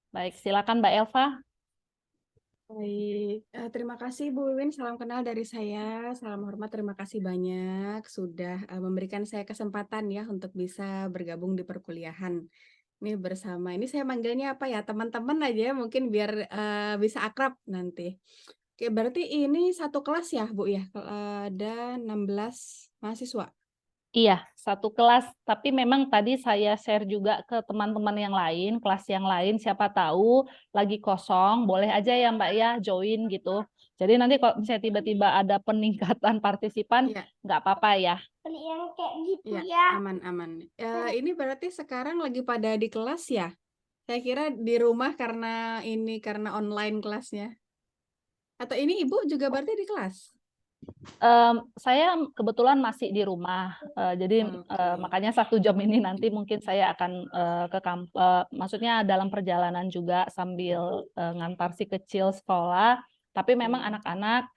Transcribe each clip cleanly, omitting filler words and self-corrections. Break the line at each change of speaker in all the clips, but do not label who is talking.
Baik, silakan Mbak Elva.
Baik, terima kasih Bu Wiwin, salam kenal dari saya, salam hormat, terima kasih banyak sudah memberikan saya kesempatan ya untuk bisa bergabung di perkuliahan. Ini bersama, ini saya manggilnya apa ya, teman-teman aja ya mungkin biar bisa akrab nanti. Oke, berarti ini satu kelas ya Bu ya, ada 16 mahasiswa.
Iya, satu kelas. Tapi memang tadi saya share juga ke teman-teman yang lain, kelas yang lain, siapa tahu lagi kosong, boleh aja ya Mbak ya join gitu. Jadi nanti kalau misalnya tiba-tiba ada peningkatan partisipan,
Iya,
nggak apa-apa ya.
Yang kayak gitu
iya,
ya.
aman-aman. Ini berarti sekarang lagi pada di kelas ya? Saya kira di rumah karena ini karena online kelasnya. Atau ini Ibu juga berarti di kelas?
Saya kebetulan masih di rumah, jadi
Oke.
makanya 1 jam ini nanti mungkin saya akan ke kampus, maksudnya dalam perjalanan juga sambil ngantar si kecil sekolah. Tapi memang anak-anak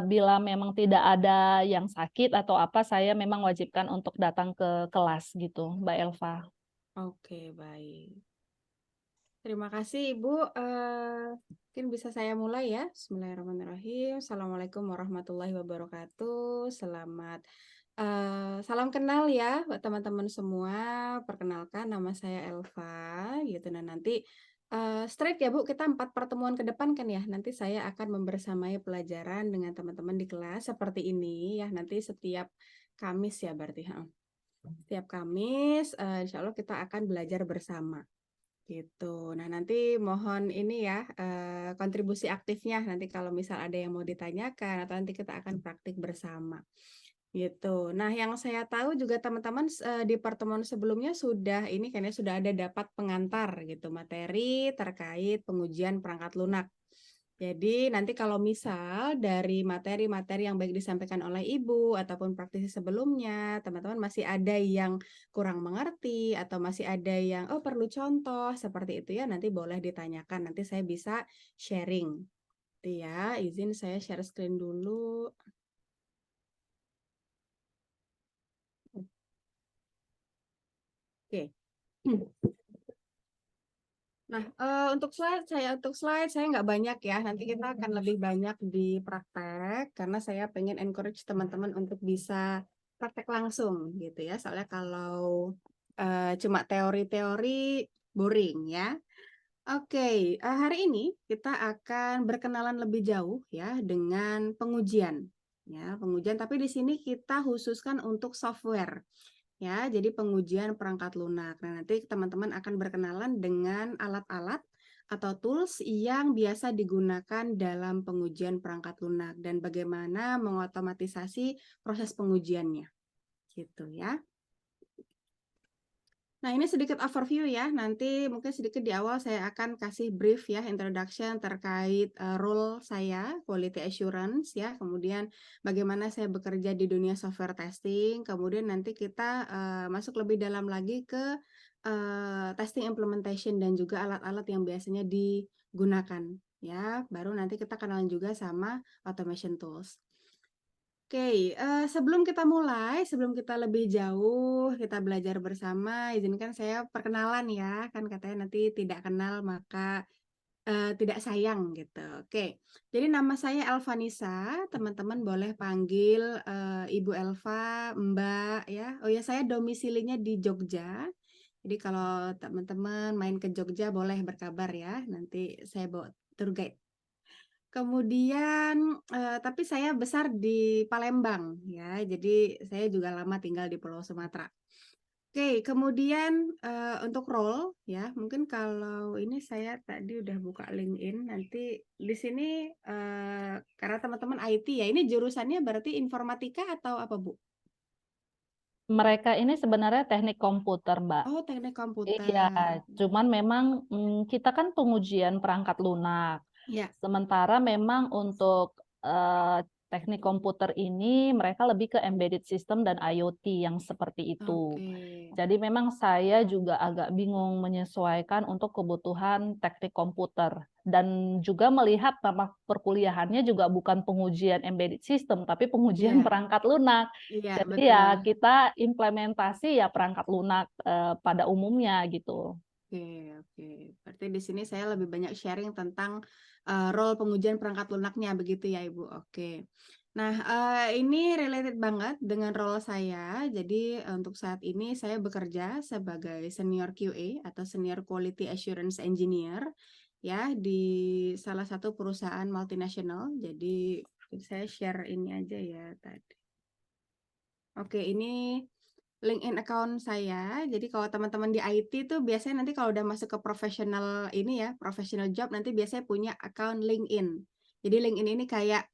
bila memang tidak ada yang sakit atau apa, saya memang wajibkan untuk datang ke kelas gitu, Mbak Elva.
Oke, baik. Terima kasih Ibu. Mungkin bisa saya mulai ya. Bismillahirrahmanirrahim. Assalamualaikum warahmatullahi wabarakatuh. Salam kenal ya buat teman-teman semua. Perkenalkan nama saya Elva gitu. Nah nanti straight ya Bu, kita 4 pertemuan ke depan kan ya. Nanti saya akan membersamai pelajaran dengan teman-teman di kelas seperti ini ya. Nanti setiap Kamis ya berarti. Setiap Kamis, insya Allah kita akan belajar bersama. Gitu. Nah, nanti mohon ini ya, kontribusi aktifnya nanti kalau misal ada yang mau ditanyakan atau nanti kita akan praktik bersama. Gitu. Nah, yang saya tahu juga teman-teman di pertemuan sebelumnya sudah ini kan ya sudah ada dapat pengantar gitu materi terkait pengujian perangkat lunak. Jadi nanti kalau misal dari materi-materi yang baik disampaikan oleh Ibu ataupun praktisi sebelumnya, teman-teman masih ada yang kurang mengerti atau masih ada yang oh perlu contoh seperti itu ya, nanti boleh ditanyakan. Nanti saya bisa sharing. Itu ya, izin saya share screen dulu. Oke. Nah, untuk slide saya nggak banyak ya. Nanti kita akan lebih banyak di praktek karena saya pengen encourage teman-teman untuk bisa praktek langsung gitu ya. Soalnya kalau cuma teori-teori boring ya. Oke, hari ini kita akan berkenalan lebih jauh ya dengan pengujian. Ya, pengujian tapi di sini kita khususkan untuk software. Ya, jadi pengujian perangkat lunak. Nah, nanti teman-teman akan berkenalan dengan alat-alat atau tools yang biasa digunakan dalam pengujian perangkat lunak dan bagaimana mengotomatisasi proses pengujiannya. Gitu ya. Nah, ini sedikit overview ya. Nanti mungkin sedikit di awal saya akan kasih brief ya, introduction terkait role saya, quality assurance ya. Kemudian bagaimana saya bekerja di dunia software testing. Kemudian nanti kita masuk lebih dalam lagi ke testing implementation dan juga alat-alat yang biasanya digunakan ya. Baru nanti kita kenalan juga sama automation tools. Oke, sebelum kita mulai, sebelum kita lebih jauh, kita belajar bersama, izinkan saya perkenalan ya, kan katanya nanti tidak kenal maka tidak sayang gitu. Oke, jadi nama saya Elvanisa, teman-teman boleh panggil Ibu Elva, Mbak ya. Oh ya, saya domisilinya di Jogja. Jadi kalau teman-teman main ke Jogja boleh berkabar ya, nanti saya bawa tour guide. Kemudian, tapi saya besar di Palembang ya, jadi saya juga lama tinggal di Pulau Sumatera. Oke, kemudian untuk role ya, mungkin kalau ini saya tadi udah buka LinkedIn, nanti di sini karena teman-teman IT ya, ini jurusannya berarti informatika atau apa Bu?
Mereka ini sebenarnya teknik komputer, Mbak.
Oh, teknik
Iya,
komputer.
cuman memang kita kan pengujian perangkat lunak.
Ya,
Sementara memang untuk Teknik komputer ini mereka lebih ke embedded system dan IoT yang seperti itu.
Oke.
Jadi memang saya juga agak bingung menyesuaikan untuk kebutuhan teknik komputer dan juga melihat nama perkuliahannya juga bukan pengujian embedded system tapi pengujian
Iya,
perangkat lunak.
iya
Jadi
betul.
ya kita implementasi ya perangkat lunak pada umumnya gitu.
Oke, oke. Berarti di sini saya lebih banyak sharing tentang role pengujian perangkat lunaknya begitu ya, Ibu. Oke. Nah, ini related banget dengan role saya. Jadi untuk saat ini saya bekerja sebagai senior QA atau senior quality assurance engineer ya di salah satu perusahaan multinasional. Jadi saya share ini aja ya tadi. Oke, ini LinkedIn account saya. Jadi kalau teman-teman di IT tuh biasanya nanti kalau udah masuk ke profesional ini ya, professional job nanti biasanya punya account LinkedIn. Jadi LinkedIn ini kayak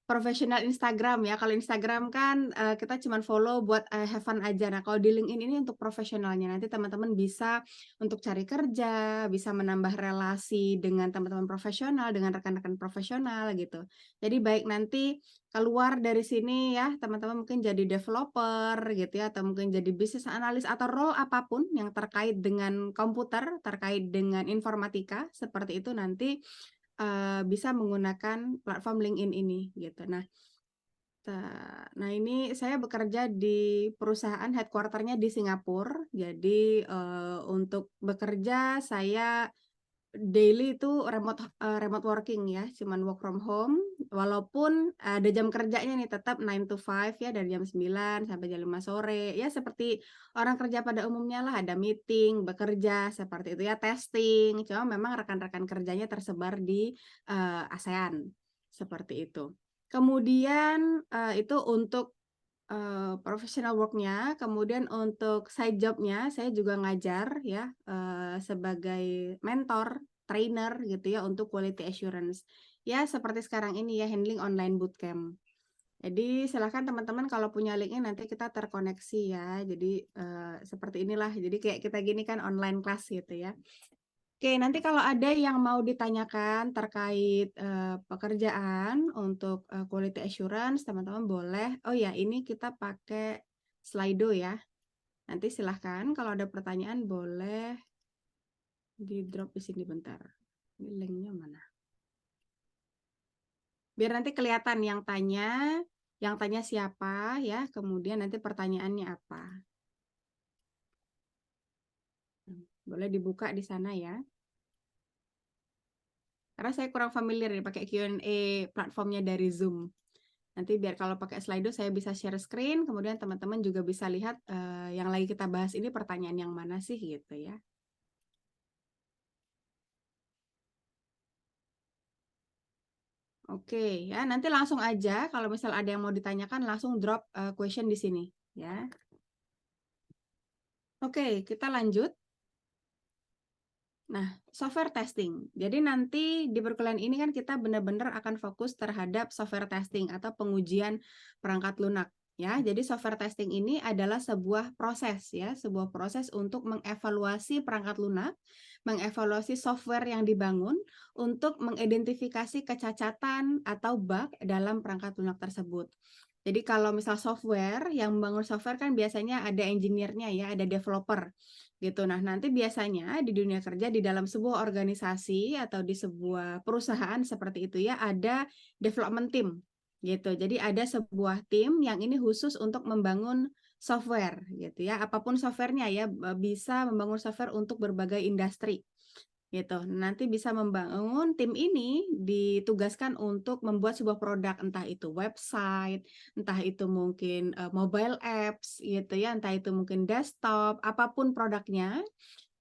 profesional Instagram ya. Kalau Instagram kan kita cuman follow buat have fun aja. Nah, kalau di LinkedIn ini untuk profesionalnya. Nanti teman-teman bisa untuk cari kerja, bisa menambah relasi dengan teman-teman profesional, dengan rekan-rekan profesional gitu. Jadi baik nanti keluar dari sini ya, teman-teman mungkin jadi developer gitu ya, atau mungkin jadi business analyst atau role apapun yang terkait dengan komputer, terkait dengan informatika, seperti itu nanti bisa menggunakan platform LinkedIn ini gitu. Nah ini saya bekerja di perusahaan headquarter-nya di Singapura. Jadi untuk bekerja saya daily itu remote working ya, cuman work from home. Walaupun ada jam kerjanya nih tetap 9 to 5 ya, dari jam 9 sampai jam 5 sore. Ya seperti orang kerja pada umumnya lah, ada meeting, bekerja seperti itu ya, testing. Cuma memang rekan-rekan kerjanya tersebar di ASEAN seperti itu. Kemudian itu untuk professional work-nya, kemudian untuk side job-nya saya juga ngajar ya sebagai mentor, trainer gitu ya untuk quality assurance. Ya seperti sekarang ini ya handling online bootcamp. Jadi silahkan teman-teman kalau punya linknya nanti kita terkoneksi ya. Jadi seperti inilah. Jadi kayak kita gini kan online class gitu ya. Oke, nanti kalau ada yang mau ditanyakan terkait pekerjaan untuk quality assurance, teman-teman boleh. Oh ya, ini kita pakai Slido ya. Nanti silahkan kalau ada pertanyaan boleh di drop di sini bentar. Ini linknya mana? Biar nanti kelihatan yang tanya siapa ya, kemudian nanti pertanyaannya apa. Boleh dibuka di sana ya. Karena saya kurang familiar nih pakai Q&A platformnya dari Zoom. Nanti biar kalau pakai Slido saya bisa share screen, kemudian teman-teman juga bisa lihat yang lagi kita bahas ini pertanyaan yang mana sih gitu ya. Oke ya, nanti langsung aja kalau misal ada yang mau ditanyakan langsung drop question di sini ya. Oke, kita lanjut. Nah, software testing. Jadi nanti di perkuliahan ini kan kita benar-benar akan fokus terhadap software testing atau pengujian perangkat lunak. Ya, jadi software testing ini adalah sebuah proses ya, sebuah proses untuk mengevaluasi perangkat lunak, mengevaluasi software yang dibangun untuk mengidentifikasi kecacatan atau bug dalam perangkat lunak tersebut. Jadi kalau misal software, yang membangun software kan biasanya ada engineer-nya ya, ada developer gitu. Nah, nanti biasanya di dunia kerja di dalam sebuah organisasi atau di sebuah perusahaan seperti itu ya, ada development team gitu. Jadi ada sebuah tim yang ini khusus untuk membangun software gitu ya. Apapun softwarenya ya, bisa membangun software untuk berbagai industri gitu. Nanti bisa membangun tim ini ditugaskan untuk membuat sebuah produk, entah itu website, entah itu mungkin mobile apps gitu ya, entah itu mungkin desktop, apapun produknya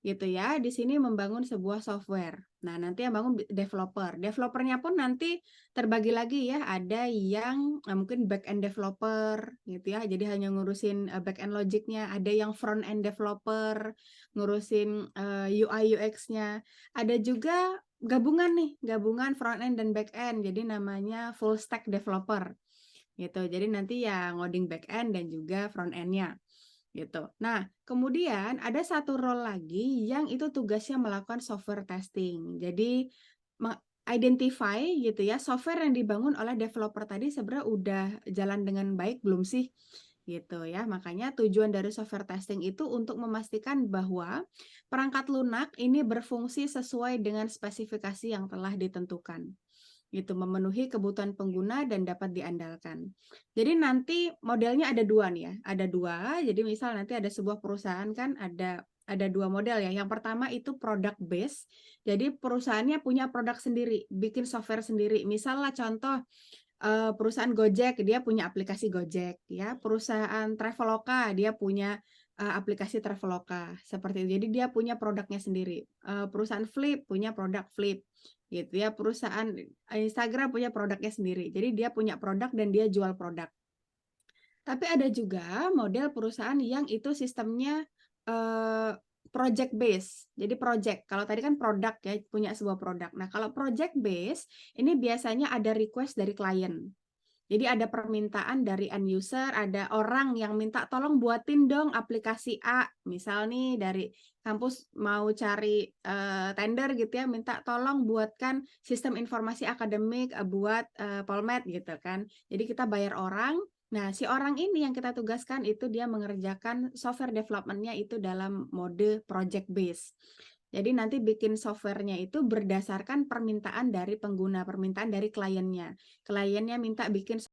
gitu ya. Di sini membangun sebuah software. Nah, nanti yang bangun developer. Developernya pun nanti terbagi lagi ya, ada yang mungkin back end developer gitu ya. Jadi hanya ngurusin back end logiknya, ada yang front end developer, ngurusin UI UX-nya. Ada juga gabungan nih, gabungan front end dan back end. Jadi namanya full stack developer gitu. Jadi nanti yang ngoding back end dan juga front end-nya gitu. Nah, kemudian ada satu role lagi yang itu tugasnya melakukan software testing. Jadi identify gitu ya, software yang dibangun oleh developer tadi sebenarnya udah jalan dengan baik belum sih? Gitu ya. Makanya tujuan dari software testing itu untuk memastikan bahwa perangkat lunak ini berfungsi sesuai dengan spesifikasi yang telah ditentukan. Gitu, memenuhi kebutuhan pengguna dan dapat diandalkan. Jadi nanti modelnya ada dua nih ya, ada dua. Jadi misal nanti ada sebuah perusahaan kan ada dua model ya. Yang pertama itu product base. Jadi perusahaannya punya produk sendiri, bikin software sendiri. Misalnya contoh perusahaan Gojek dia punya aplikasi Gojek ya, perusahaan Traveloka dia punya aplikasi Traveloka seperti itu. Jadi dia punya produknya sendiri. Perusahaan Flip punya produk Flip gitu ya, perusahaan Instagram punya produknya sendiri. Jadi dia punya produk dan dia jual produk. Tapi ada juga model perusahaan yang itu sistemnya project base. Jadi project. Kalau tadi kan produk ya, punya sebuah produk. Nah, kalau project base ini biasanya ada request dari klien. Jadi ada permintaan dari end user, ada orang yang minta tolong buatin dong aplikasi A. Misal nih dari kampus mau cari tender gitu ya, minta tolong buatkan sistem informasi akademik buat Polmed gitu kan. Jadi kita bayar orang. Nah, si orang ini yang kita tugaskan itu dia mengerjakan software development-nya itu dalam mode project base. Jadi nanti bikin software-nya itu berdasarkan permintaan dari pengguna, permintaan dari kliennya. Kliennya minta bikin